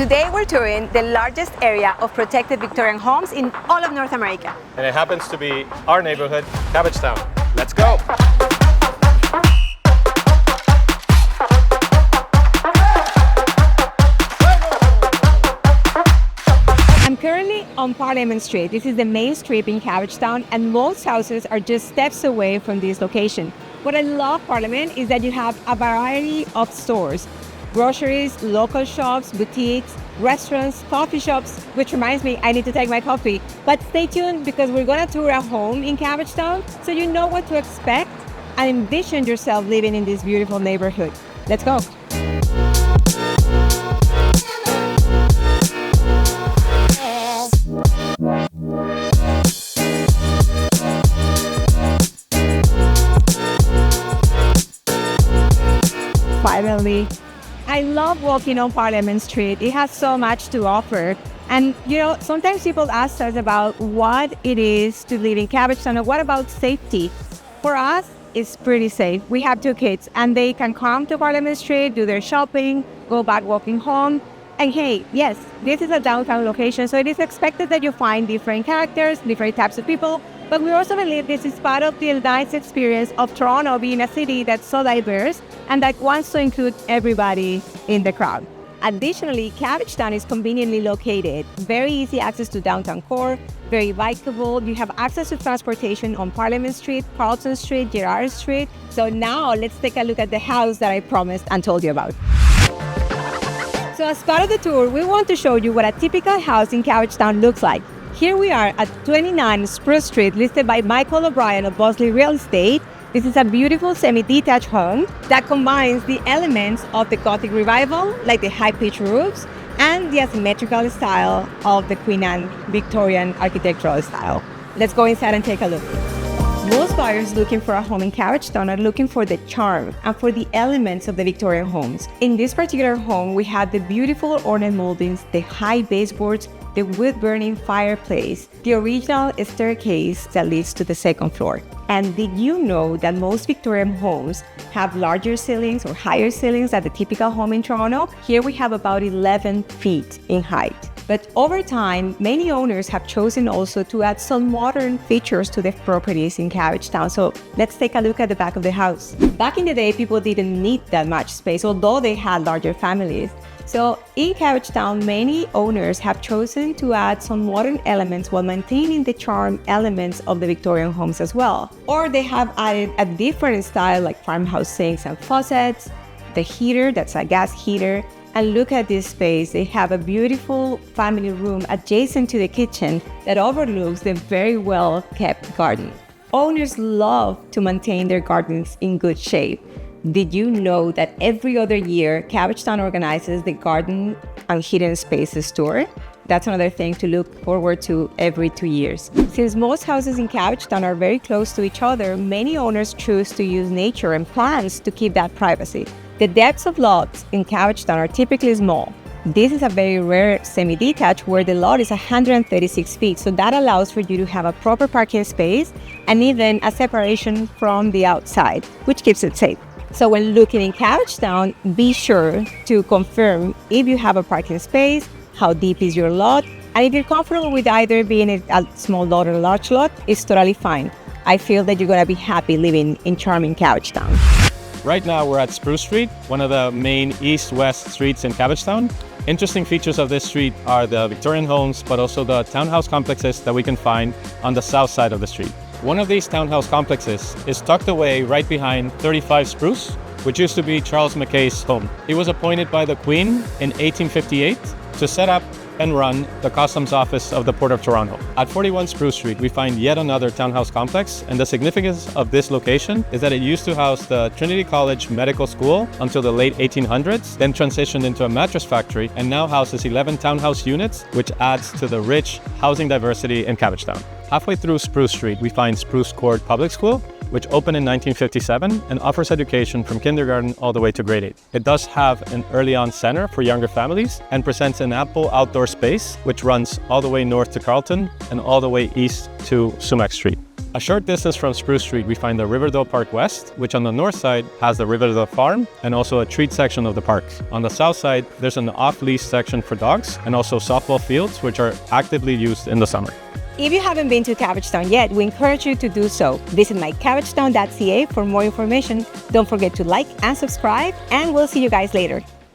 Today we're touring the largest area of protected Victorian homes in all of North America. And it happens to be our neighborhood, Cabbagetown. Let's go! I'm currently on Parliament Street. This is the main street in Cabbagetown, and most houses are just steps away from this location. What I love Parliament is that you have a variety of stores. Groceries, local shops, boutiques, restaurants, coffee shops, which reminds me, I need to take my coffee. But stay tuned because we're gonna tour a home in Cabbagetown so you know what to expect and envision yourself living in this beautiful neighborhood. Let's go. Finally. I love walking on Parliament Street. It has so much to offer. And you know, sometimes people ask us about what it is to live in Cabbagetown or what about safety. For us, it's pretty safe. We have 2 kids and they can come to Parliament Street, do their shopping, go back walking home. And hey, yes, this is a downtown location, so it is expected that you find different characters, different types of people. But we also believe this is part of the nice experience of Toronto being a city that's so diverse and that wants to include everybody in the crowd. Additionally, Cabbagetown is conveniently located. Very easy access to downtown core, very bikeable. You have access to transportation on Parliament Street, Carlton Street, Gerrard Street. So now let's take a look at the house that I promised and told you about. So as part of the tour, we want to show you what a typical house in Cabbagetown looks like. Here we are at 29 Spruce Street, listed by Michael O'Brien of Bosley Real Estate. This is a beautiful semi-detached home that combines the elements of the Gothic revival, like the high-pitched roofs, and the asymmetrical style of the Queen Anne Victorian architectural style. Let's go inside and take a look. Most buyers looking for a home in Cabbagetown are looking for the charm and for the elements of the Victorian homes. In this particular home, we have the beautiful ornate moldings, the high baseboards, the wood-burning fireplace, the original staircase that leads to the second floor. And did you know that most Victorian homes have larger ceilings or higher ceilings than the typical home in Toronto? Here we have about 11 feet in height. But over time, many owners have chosen also to add some modern features to their properties in Cabbagetown. So let's take a look at the back of the house. Back in the day, people didn't need that much space, although they had larger families. So in Cabbagetown, many owners have chosen to add some modern elements while maintaining the charm elements of the Victorian homes as well. Or they have added a different style like farmhouse sinks and faucets, the heater, that's a gas heater. And look at this space. They have a beautiful family room adjacent to the kitchen that overlooks the very well kept garden. Owners love to maintain their gardens in good shape. Did you know that every other year, Cabbagetown organizes the Garden and Hidden Spaces Tour? That's another thing to look forward to every 2 years. Since most houses in Cabbagetown are very close to each other, many owners choose to use nature and plants to keep that privacy. The depths of lots in Cabbagetown are typically small. This is a very rare semi-detached where the lot is 136 feet, so that allows for you to have a proper parking space and even a separation from the outside, which keeps it safe. So when looking in Cabbagetown, be sure to confirm if you have a parking space, how deep is your lot, and if you're comfortable with either being a small lot or a large lot, it's totally fine. I feel that you're gonna be happy living in charming Cabbagetown. Right now we're at Spruce Street, one of the main east-west streets in Cabbagetown. Interesting features of this street are the Victorian homes, but also the townhouse complexes that we can find on the south side of the street. One of these townhouse complexes is tucked away right behind 35 Spruce, which used to be Charles Mackay's home. He was appointed by the Queen in 1858 to set up and run the customs office of the Port of Toronto. At 41 Spruce Street, we find yet another townhouse complex, and the significance of this location is that it used to house the Trinity College Medical School until the late 1800s, then transitioned into a mattress factory, and now houses 11 townhouse units, which adds to the rich housing diversity in Cabbagetown. Halfway through Spruce Street, we find Spruce Court Public School, which opened in 1957 and offers education from kindergarten all the way to grade 8. It does have an early on center for younger families and presents an ample outdoor space, which runs all the way north to Carlton and all the way east to Sumac Street. A short distance from Spruce Street, we find the Riverdale Park West, which on the north side has the Riverdale Farm and also a treat section of the park. On the south side, there's an off-leash section for dogs and also softball fields, which are actively used in the summer. If you haven't been to Cabbagetown yet, we encourage you to do so. Visit mycabbagetown.ca for more information. Don't forget to like and subscribe, and we'll see you guys later.